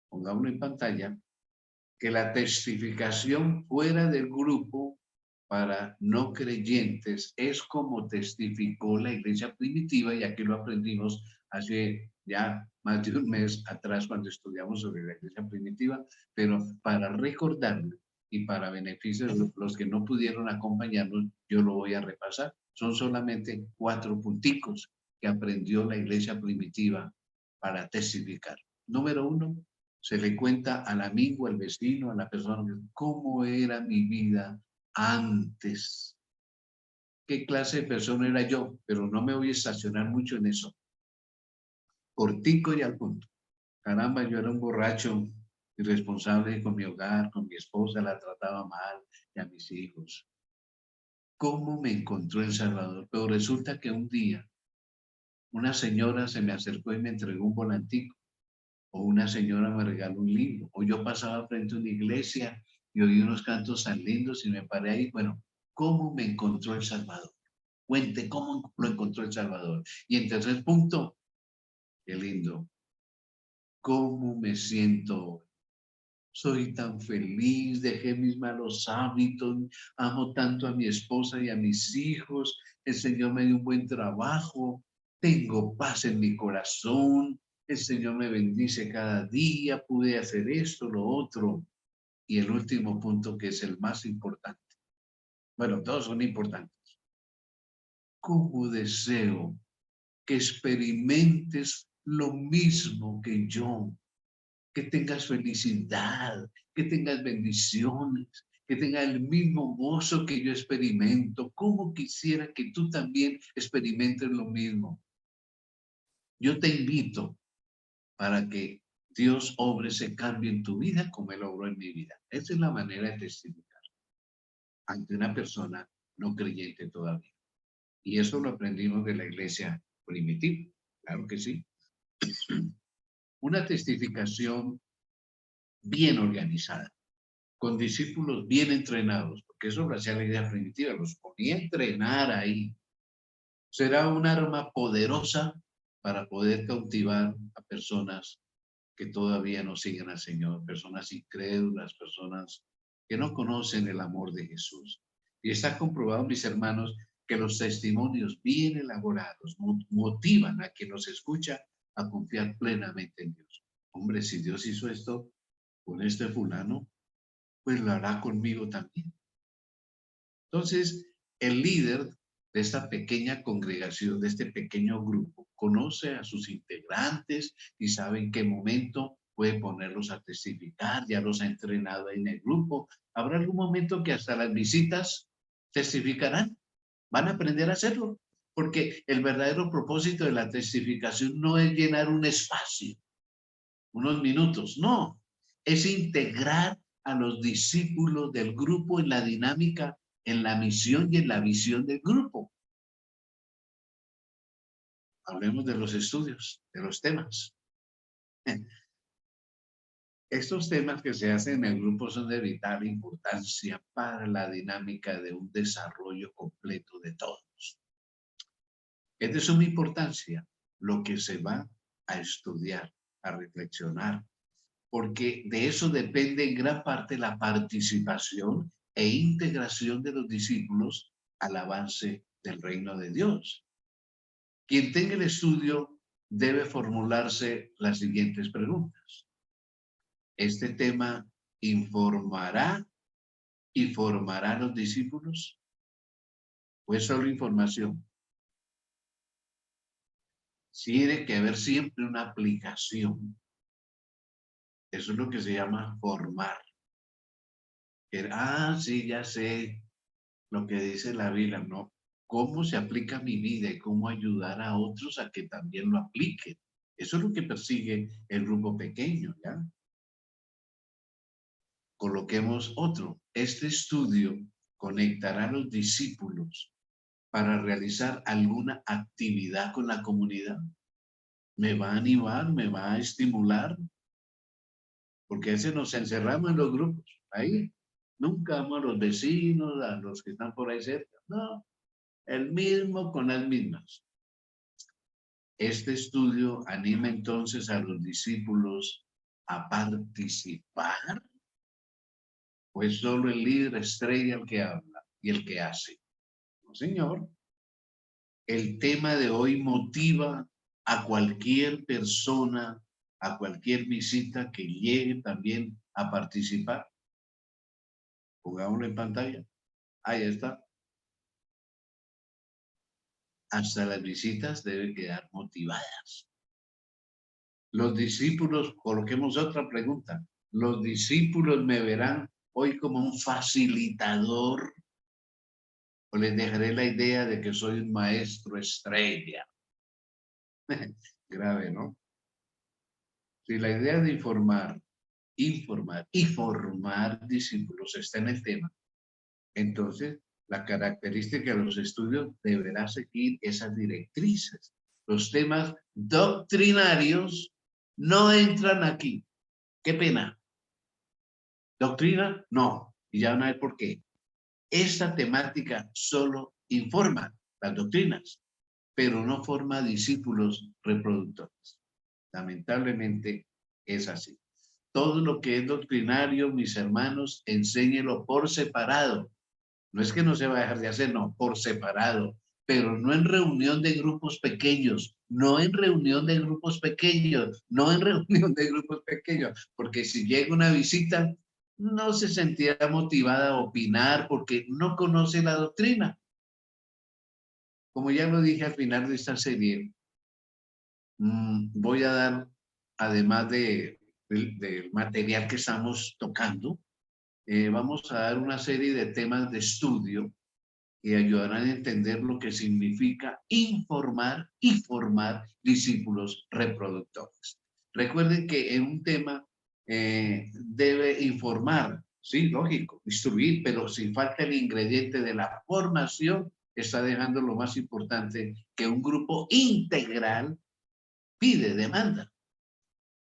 pongámoslo en pantalla, que la testificación fuera del grupo para no creyentes es como testificó la iglesia primitiva, y aquí lo aprendimos hace ya más de un mes atrás cuando estudiamos sobre la iglesia primitiva, pero para recordarlo y para beneficio de los que no pudieron acompañarnos, yo lo voy a repasar. Son solamente 4 punticos que aprendió la iglesia primitiva para testificar. Número 1, se le cuenta al amigo, al vecino, a la persona, cómo era mi vida antes. ¿Qué clase de persona era yo? Pero no me voy a estacionar mucho en eso. Cortico y al punto. Caramba, yo era un borracho irresponsable con mi hogar, con mi esposa, la trataba mal, y a mis hijos. ¿Cómo me encontró El Salvador? Pero resulta que un día una señora se me acercó y me entregó un volantico, o una señora me regaló un libro, o yo pasaba frente a una iglesia y oí unos cantos tan lindos y me paré ahí. Bueno, ¿cómo me encontró El Salvador? Cuente cómo lo encontró El Salvador. Y en tercer punto, qué lindo, ¿cómo me siento? Soy tan feliz, dejé mis malos hábitos, amo tanto a mi esposa y a mis hijos, el Señor me dio un buen trabajo, tengo paz en mi corazón, el Señor me bendice cada día, pude hacer esto, lo otro. Y el último punto, que es el más importante. Bueno, todos son importantes. ¿Cómo deseo que experimentes lo mismo que yo? Que tengas felicidad, que tengas bendiciones, que tengas el mismo gozo que yo experimento. ¿Cómo quisiera que tú también experimentes lo mismo? Yo te invito para que Dios obre ese cambio en tu vida como Él obró en mi vida. Esa es la manera de testificar ante una persona no creyente todavía. Y eso lo aprendimos de la iglesia primitiva. Claro que sí. Una testificación bien organizada, con discípulos bien entrenados, porque eso lo hacía la iglesia primitiva, los ponía a entrenar ahí. Será un arma poderosa para poder cautivar a personas que todavía no siguen al Señor, personas incrédulas, personas que no conocen el amor de Jesús. Y está comprobado, mis hermanos, que los testimonios bien elaborados motivan a quien los escucha a confiar plenamente en Dios. Hombre, si Dios hizo esto con este fulano, pues lo hará conmigo también. Entonces, el líder de esta pequeña congregación, de este pequeño grupo, conoce a sus integrantes y sabe en qué momento puede ponerlos a testificar, ya los ha entrenado ahí en el grupo. Habrá algún momento que hasta las visitas testificarán, van a aprender a hacerlo, porque el verdadero propósito de la testificación no es llenar un espacio, unos minutos, no, es integrar a los discípulos del grupo en la dinámica, en la misión y en la visión del grupo. Hablemos de los estudios, de los temas. Estos temas que se hacen en el grupo son de vital importancia para la dinámica de un desarrollo completo de todos. Es de suma importancia lo que se va a estudiar, a reflexionar, porque de eso depende en gran parte la participación e integración de los discípulos al avance del reino de Dios. Quien tenga el estudio debe formularse las siguientes preguntas. ¿Este tema informará y formará a los discípulos? ¿O es solo información? Tiene que haber siempre una aplicación. Eso es lo que se llama formar. Sí, ya sé lo que dice la Biblia, ¿no? ¿Cómo se aplica a mi vida y cómo ayudar a otros a que también lo apliquen? Eso es lo que persigue el grupo pequeño, ¿ya? Coloquemos otro. Este estudio conectará a los discípulos para realizar alguna actividad con la comunidad. ¿Me va a animar? ¿Me va a estimular? Porque a veces nos encerramos en los grupos, ahí. Nunca vamos a los vecinos, a los que están por ahí cerca. No, el mismo con las mismas. Este estudio anima entonces a los discípulos a participar, pues solo el líder estrella el que habla. y el que hace. No, señor. El tema de hoy motiva a cualquier persona, a cualquier visita que llegue también a participar. Pongámoslo en pantalla. Ahí está. Hasta las visitas deben quedar motivadas. Los discípulos, coloquemos otra pregunta. Los discípulos me verán hoy como un facilitador, o les dejaré la idea de que soy un maestro estrella. Grave, ¿no? Si la idea de informar y formar discípulos está en el tema, entonces la característica de los estudios deberá seguir esas directrices. Los temas doctrinarios no entran aquí. Qué pena. ¿Doctrina? No. Y ya van a ver por qué. Esta temática solo informa las doctrinas, pero no forma discípulos reproductores. Lamentablemente es así. Todo lo que es doctrinario, mis hermanos, enséñelo por separado. No es que no se va a dejar de hacer, no, por separado, pero no en reunión de grupos pequeños, no en reunión de grupos pequeños, no en reunión de grupos pequeños, porque si llega una visita, no se sentirá motivada a opinar porque no conoce la doctrina. Como ya lo dije al final de esta serie, voy a dar, además del material que estamos tocando, vamos a dar una serie de temas de estudio que ayudarán a entender lo que significa informar y formar discípulos reproductores. Recuerden que en un tema debe informar, sí, lógico, instruir, pero si falta el ingrediente de la formación, está dejando lo más importante que un grupo integral pide, demanda.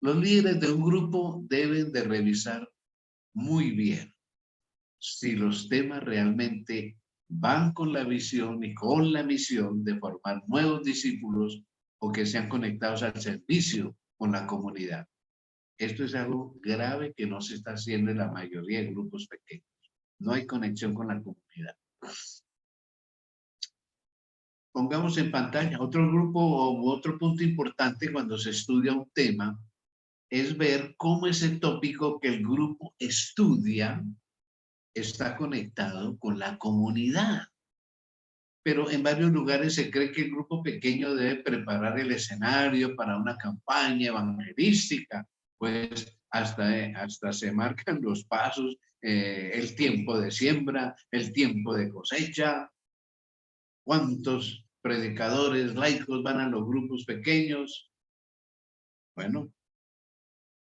Los líderes de un grupo deben de revisar muy bien si los temas realmente van con la visión y con la misión de formar nuevos discípulos o que sean conectados al servicio con la comunidad. Esto es algo grave que no se está haciendo en la mayoría de grupos pequeños. No hay conexión con la comunidad. Pongamos en pantalla otro grupo o otro punto importante cuando se estudia un tema es ver cómo ese tópico que el grupo estudia está conectado con la comunidad. Pero en varios lugares se cree que el grupo pequeño debe preparar el escenario para una campaña evangelística, pues hasta se marcan los pasos, el tiempo de siembra, el tiempo de cosecha, cuántos predicadores laicos van a los grupos pequeños. Bueno,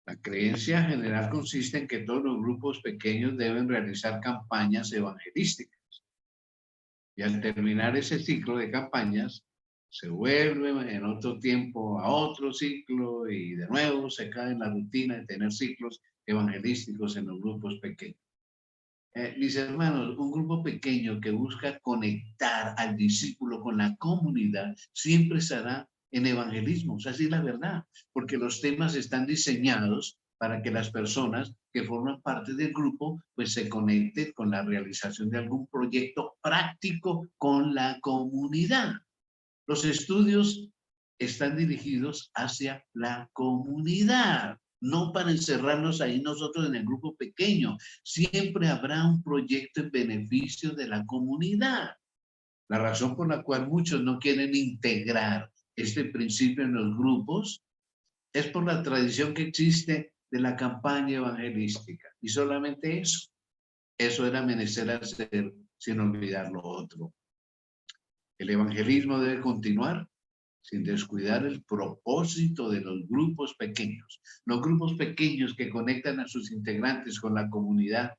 la creencia general consiste en que todos los grupos pequeños deben realizar campañas evangelísticas. Y al terminar ese ciclo de campañas, se vuelve en otro tiempo a otro ciclo y de nuevo se cae en la rutina de tener ciclos evangelísticos en los grupos pequeños. Mis hermanos, un grupo pequeño que busca conectar al discípulo con la comunidad siempre estará en evangelismo. O sea, sí es la verdad, porque los temas están diseñados para que las personas que forman parte del grupo pues se conecten con la realización de algún proyecto práctico con la comunidad. Los estudios están dirigidos hacia la comunidad, no para encerrarnos ahí nosotros en el grupo pequeño. Siempre habrá un proyecto en beneficio de la comunidad. La razón por la cual muchos no quieren integrar este principio en los grupos es por la tradición que existe de la campaña evangelística. Y solamente eso. Eso era menester hacer sin olvidar lo otro. El evangelismo debe continuar sin descuidar el propósito de los grupos pequeños. Los grupos pequeños que conectan a sus integrantes con la comunidad,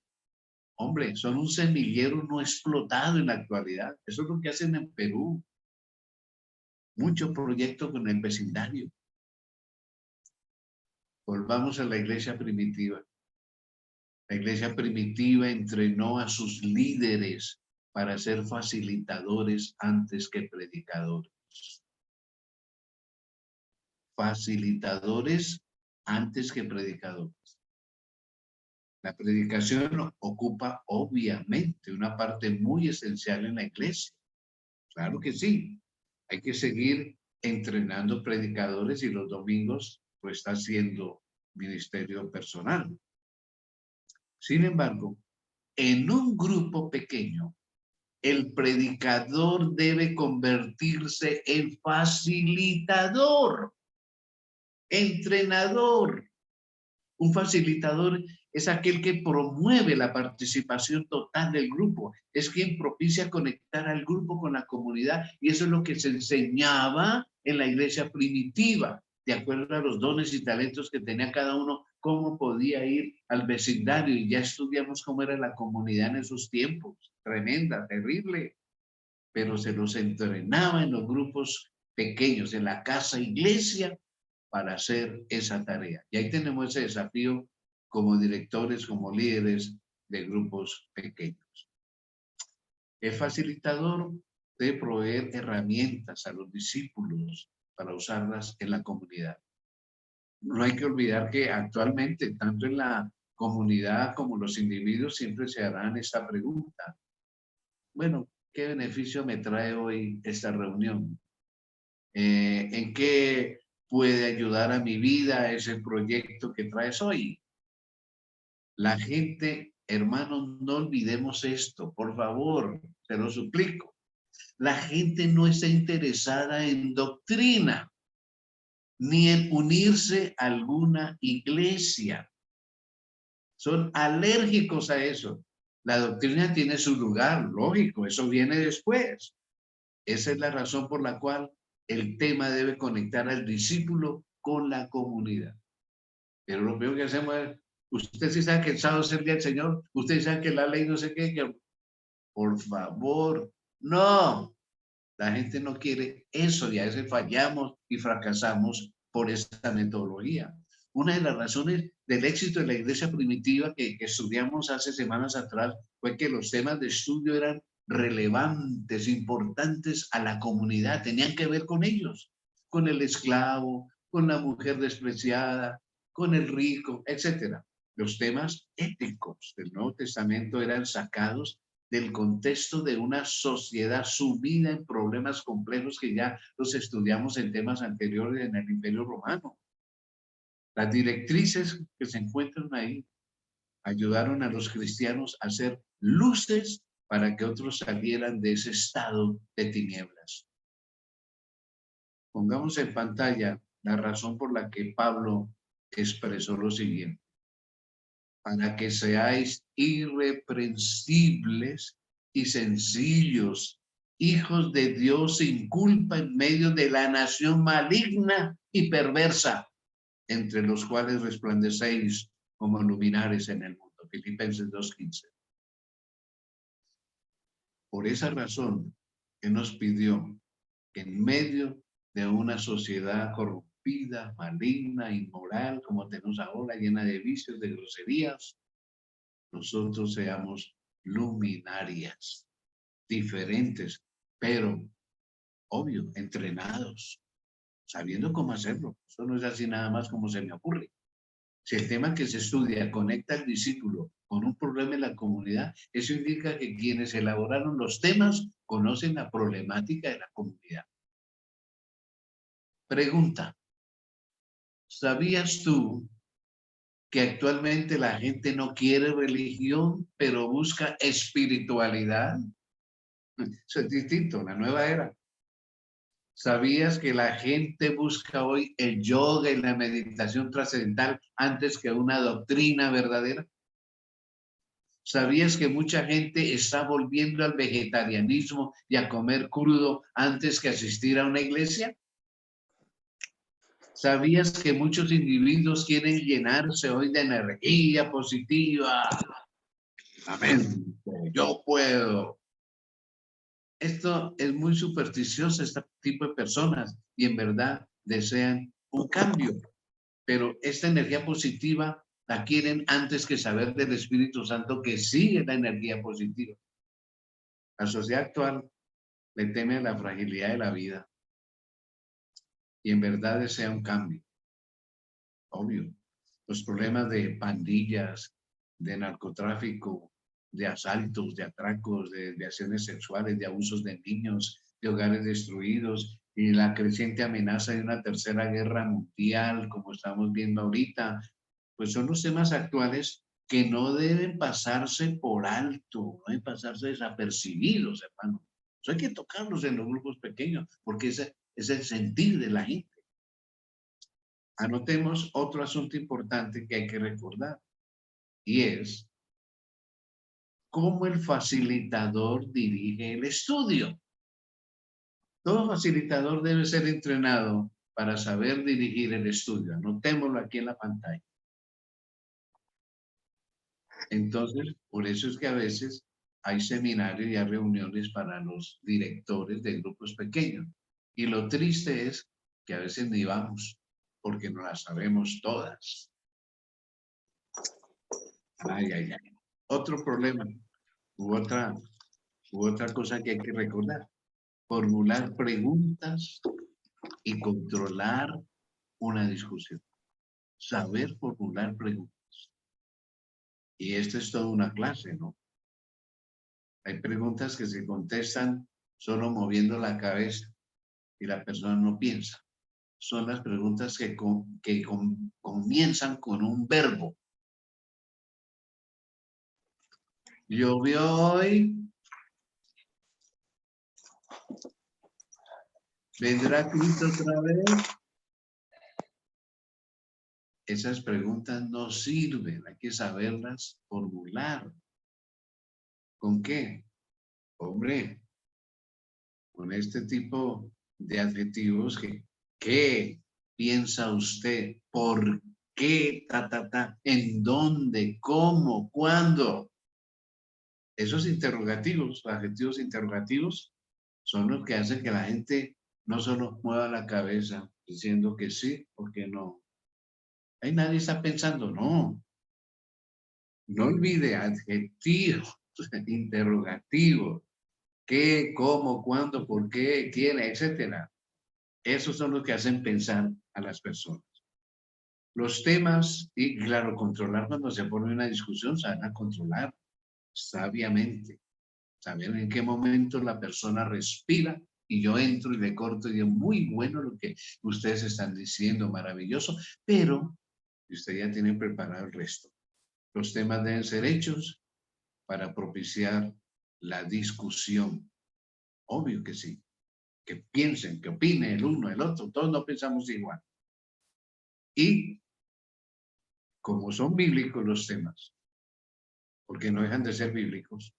hombre, son un semillero no explotado en la actualidad. Eso es lo que hacen en Perú. Mucho proyecto con el vecindario. Volvamos a la iglesia primitiva. La iglesia primitiva entrenó a sus líderes para ser facilitadores antes que predicadores. Facilitadores antes que predicadores. La predicación ocupa obviamente una parte muy esencial en la iglesia. Claro que sí. Hay que seguir entrenando predicadores y los domingos pues está haciendo ministerio personal. Sin embargo, en un grupo pequeño, el predicador debe convertirse en facilitador, entrenador. Un facilitador es aquel que promueve la participación total del grupo, es quien propicia conectar al grupo con la comunidad, y eso es lo que se enseñaba en la iglesia primitiva, de acuerdo a los dones y talentos que tenía cada uno, cómo podía ir al vecindario, y ya estudiamos cómo era la comunidad en esos tiempos, tremenda, terrible, pero se los entrenaba en los grupos pequeños, en la casa iglesia, para hacer esa tarea. Y ahí tenemos ese desafío como directores, como líderes de grupos pequeños. El facilitador debe proveer herramientas a los discípulos para usarlas en la comunidad. No hay que olvidar que actualmente, tanto en la comunidad como los individuos, siempre se harán esta pregunta. Bueno, ¿qué beneficio me trae hoy esta reunión? ¿En qué puede ayudar a mi vida ese proyecto que traes hoy? La gente, hermanos, no olvidemos esto, por favor, te lo suplico. La gente no está interesada en doctrina, ni en unirse a alguna iglesia. Son alérgicos a eso. La doctrina tiene su lugar, lógico, eso viene después. Esa es la razón por la cual el tema debe conectar al discípulo con la comunidad. Pero lo primero que hacemos es, usted sí sabe que el sábado es el día del Señor, usted sabe que la ley no sé qué, que, por favor, no. La gente no quiere eso y a veces fallamos y fracasamos por esta metodología. Una de las razones del éxito de la iglesia primitiva que estudiamos hace semanas atrás fue que los temas de estudio eran relevantes, importantes a la comunidad, tenían que ver con ellos, con el esclavo, con la mujer despreciada, con el rico, etcétera. Los temas éticos del Nuevo Testamento eran sacados del contexto de una sociedad sumida en problemas complejos que ya los estudiamos en temas anteriores en el Imperio Romano. Las directrices que se encuentran ahí ayudaron a los cristianos a ser luces para que otros salieran de ese estado de tinieblas. Pongamos en pantalla la razón por la que Pablo expresó lo siguiente: para que seáis irreprensibles y sencillos, hijos de Dios sin culpa en medio de la nación maligna y perversa, entre los cuales resplandecéis como luminares en el mundo. Filipenses 2:15. Por esa razón, que nos pidió que en medio de una sociedad corrompida, maligna, inmoral, como tenemos ahora, llena de vicios, de groserías, nosotros seamos luminarias, diferentes, pero, obvio, entrenados, sabiendo cómo hacerlo. Eso no es así nada más como se me ocurre. Si el tema que se estudia conecta al discípulo con un problema en la comunidad, eso indica que quienes elaboraron los temas conocen la problemática de la comunidad. Pregunta: ¿sabías tú que actualmente la gente no quiere religión, pero busca espiritualidad? Eso es distinto, la nueva era. ¿Sabías que la gente busca hoy el yoga y la meditación trascendental antes que una doctrina verdadera? ¿Sabías que mucha gente está volviendo al vegetarianismo y a comer crudo antes que asistir a una iglesia? ¿Sabías que muchos individuos quieren llenarse hoy de energía positiva? Amén. Yo puedo. Esto es muy supersticioso, este tipo de personas, y en verdad desean un cambio, pero esta energía positiva la quieren antes que saber del Espíritu Santo, que sí es la energía positiva. La sociedad actual le teme a la fragilidad de la vida y en verdad desea un cambio, obvio. Los problemas de pandillas, de narcotráfico, de asaltos, de atracos, de acciones sexuales, de abusos de niños, de hogares destruidos y la creciente amenaza de una tercera guerra mundial, como estamos viendo ahorita, pues son los temas actuales que no deben pasarse por alto, no deben pasarse desapercibidos, hermano. Eso hay que tocarlos en los grupos pequeños, porque ese es el sentir de la gente. Anotemos otro asunto importante que hay que recordar, y es cómo el facilitador dirige el estudio. Todo facilitador debe ser entrenado para saber dirigir el estudio. Anotémoslo aquí en la pantalla. Entonces, por eso es que a veces hay seminarios y hay reuniones para los directores de grupos pequeños. Y lo triste es que a veces ni vamos, porque no las sabemos todas. Ay, ay, ay. Otro problema, u otra cosa que hay que recordar. Formular preguntas y controlar una discusión. Saber formular preguntas. Y esto es toda una clase, ¿no? Hay preguntas que se contestan solo moviendo la cabeza y la persona no piensa. Son las preguntas que comienzan con un verbo. ¿Llovió hoy? ¿Vendrá Cristo otra vez? Esas preguntas no sirven, hay que saberlas formular. ¿Con qué? Hombre, con este tipo de adjetivos que, ¿qué piensa usted? ¿Por qué? ¿En dónde? ¿Cómo? ¿Cuándo? Esos interrogativos, adjetivos interrogativos, son los que hacen que la gente no solo mueva la cabeza diciendo que sí o que no. Ahí nadie está pensando, no. No olvide adjetivos interrogativos. ¿Qué, cómo, cuándo, por qué, quién, etcétera? Esos son los que hacen pensar a las personas. Los temas, y claro, controlar cuando se pone una discusión, se van a controlar sabiamente. Saber en qué momento la persona respira y yo entro y le corto y digo, muy bueno lo que ustedes están diciendo, maravilloso, pero usted ya tiene preparado el resto. Los temas deben ser hechos para propiciar la discusión. Obvio que sí. Que piensen, que opine el uno, el otro, todos no pensamos igual. Y como son bíblicos los temas, porque no dejan de ser bíblicos,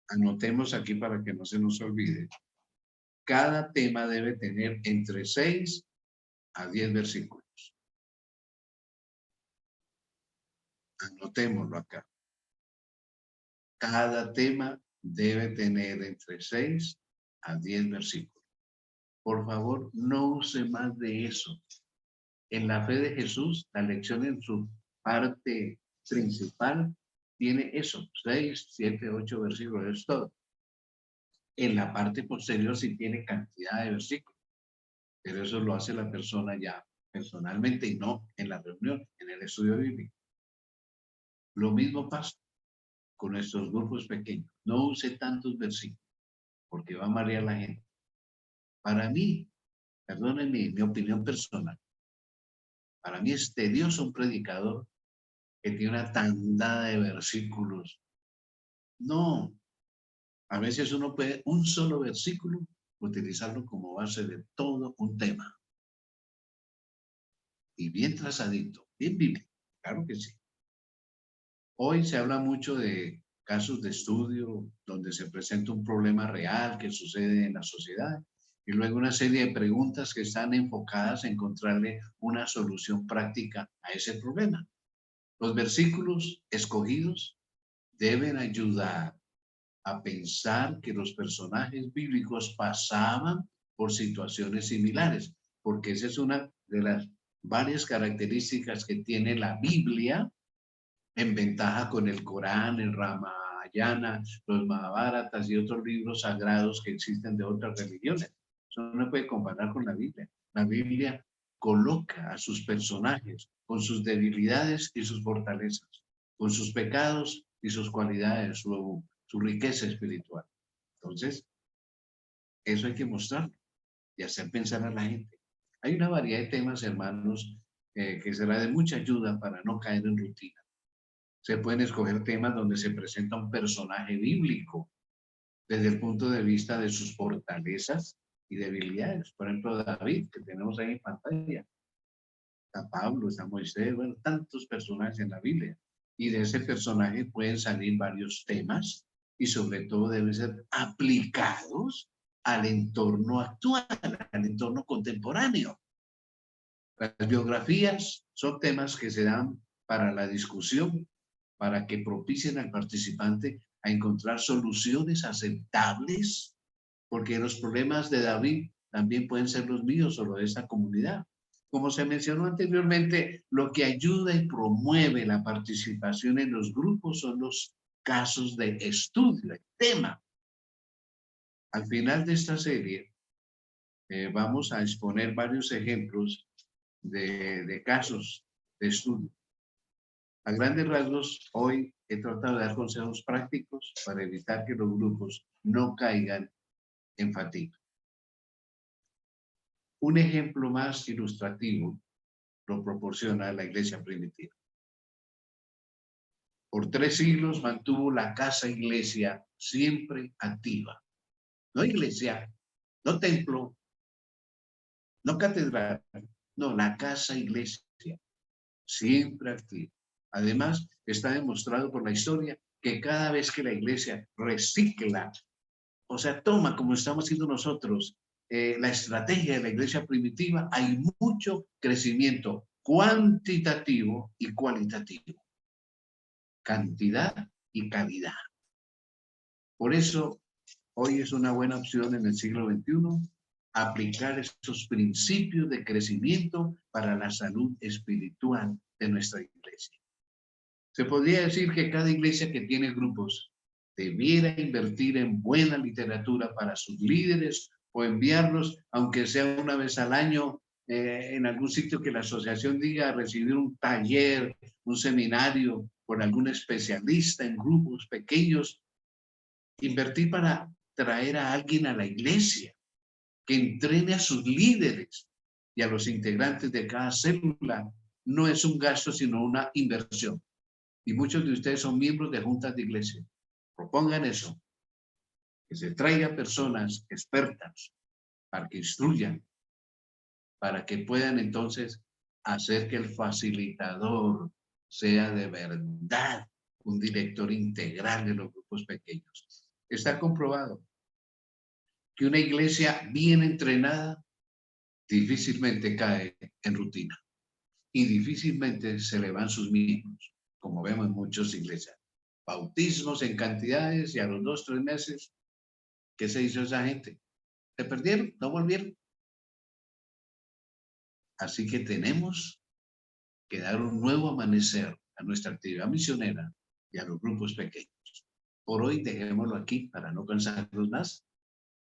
anotemos aquí para que no se nos olvide. Cada tema debe tener entre 6 a 10 versículos. Anotémoslo acá. Cada tema debe tener entre 6 a 10 versículos. Por favor, no use más de eso. En la fe de Jesús, la lección en su parte principal tiene eso, 6, 7, 8 versículos, es todo. En la parte posterior sí tiene cantidad de versículos, pero eso lo hace la persona ya personalmente y no en la reunión, en el estudio bíblico. Lo mismo pasa con nuestros grupos pequeños. No use tantos versículos, porque va a marear la gente. Para mí, perdónenme mi opinión personal, para mí es tedioso un predicador que tiene una tandada de versículos. No, a veces uno puede un solo versículo utilizarlo como base de todo un tema. Y bien trazadito, bien bíblico, claro que sí. Hoy se habla mucho de casos de estudio donde se presenta un problema real que sucede en la sociedad y luego una serie de preguntas que están enfocadas en encontrarle una solución práctica a ese problema. Los versículos escogidos deben ayudar a pensar que los personajes bíblicos pasaban por situaciones similares, porque esa es una de las varias características que tiene la Biblia en ventaja con el Corán, el Ramayana, los Mahabharatas y otros libros sagrados que existen de otras religiones. Eso no se puede comparar con la Biblia. La Biblia coloca a sus personajes con sus debilidades y sus fortalezas. con sus pecados y sus cualidades, su riqueza espiritual. Entonces, eso hay que mostrarlo y hacer pensar a la gente. Hay una variedad de temas, hermanos, que será de mucha ayuda para no caer en rutina. Se pueden escoger temas donde se presenta un personaje bíblico desde el punto de vista de sus fortalezas y debilidades. Por ejemplo, David, que tenemos ahí en pantalla. Está Pablo, está Moisés, bueno, tantos personajes en la Biblia. Y de ese personaje pueden salir varios temas y sobre todo deben ser aplicados al entorno actual, al entorno contemporáneo. Las biografías son temas que se dan para la discusión, para que propicien al participante a encontrar soluciones aceptables, porque los problemas de David también pueden ser los míos o los de esta comunidad. Como se mencionó anteriormente, lo que ayuda y promueve la participación en los grupos son los casos de estudio, el tema. Al final de esta serie, vamos a exponer varios ejemplos de casos de estudio. A grandes rasgos, hoy he tratado de dar consejos prácticos para evitar que los grupos no caigan en fatiga. Un ejemplo más ilustrativo lo proporciona la iglesia primitiva. Por 3 siglos mantuvo la casa iglesia siempre activa. No iglesia, no templo, no catedral, no, la casa iglesia siempre activa. Además, está demostrado por la historia que cada vez que la iglesia recicla, o sea, toma como estamos haciendo nosotros, la estrategia de la iglesia primitiva, hay mucho crecimiento cuantitativo y cualitativo, cantidad y calidad. Por eso, hoy es una buena opción en el siglo XXI aplicar esos principios de crecimiento para la salud espiritual de nuestra iglesia. Se podría decir que cada iglesia que tiene grupos debiera invertir en buena literatura para sus líderes o enviarlos, aunque sea una vez al año, en algún sitio que la asociación diga, a recibir un taller, un seminario por algún especialista en grupos pequeños. Invertir para traer a alguien a la iglesia que entrene a sus líderes y a los integrantes de cada célula no es un gasto, sino una inversión. Y muchos de ustedes son miembros de juntas de iglesia. Propongan eso, que se traiga personas expertas para que instruyan, para que puedan entonces hacer que el facilitador sea de verdad un director integral de los grupos pequeños. Está comprobado que una iglesia bien entrenada difícilmente cae en rutina y difícilmente se le van sus miembros, como vemos en muchas iglesias. Bautismos en cantidades y a los 2 o 3 meses, ¿qué se hizo esa gente? Se perdieron, no volvieron. Así que tenemos que dar un nuevo amanecer a nuestra actividad misionera y a los grupos pequeños. Por hoy dejémoslo aquí para no cansarnos más.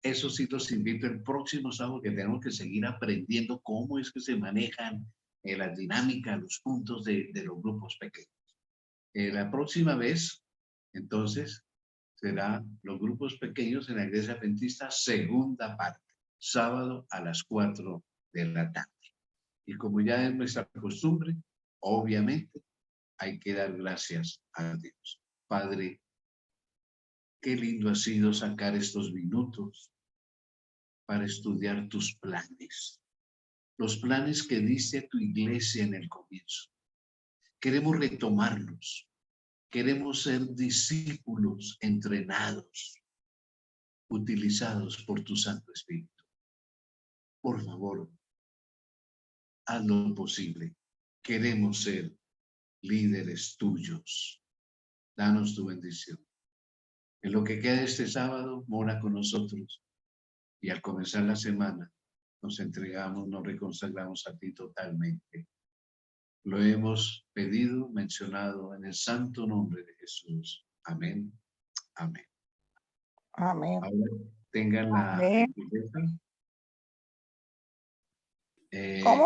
Eso sí los invito el próximo sábado, que tenemos que seguir aprendiendo cómo es que se manejan las dinámicas, los puntos de los grupos pequeños. La próxima vez, entonces, será los grupos pequeños en la iglesia adventista, segunda parte, sábado a las 4 de la tarde. Y como ya es nuestra costumbre, obviamente hay que dar gracias a Dios. Padre, qué lindo ha sido sacar estos minutos para estudiar tus planes, los planes que diste a tu iglesia en el comienzo. Queremos retomarlos, queremos ser discípulos entrenados, utilizados por tu Santo Espíritu. Por favor, haz lo posible. Queremos ser líderes tuyos. Danos tu bendición. En lo que queda este sábado, mora con nosotros. Y al comenzar la semana, nos entregamos, nos reconsagramos a ti totalmente. Lo hemos pedido, mencionado en el santo nombre de Jesús. Amén. Amén.
Amén.
Ahora tengan la
Amén.
gentileza.
¿Cómo?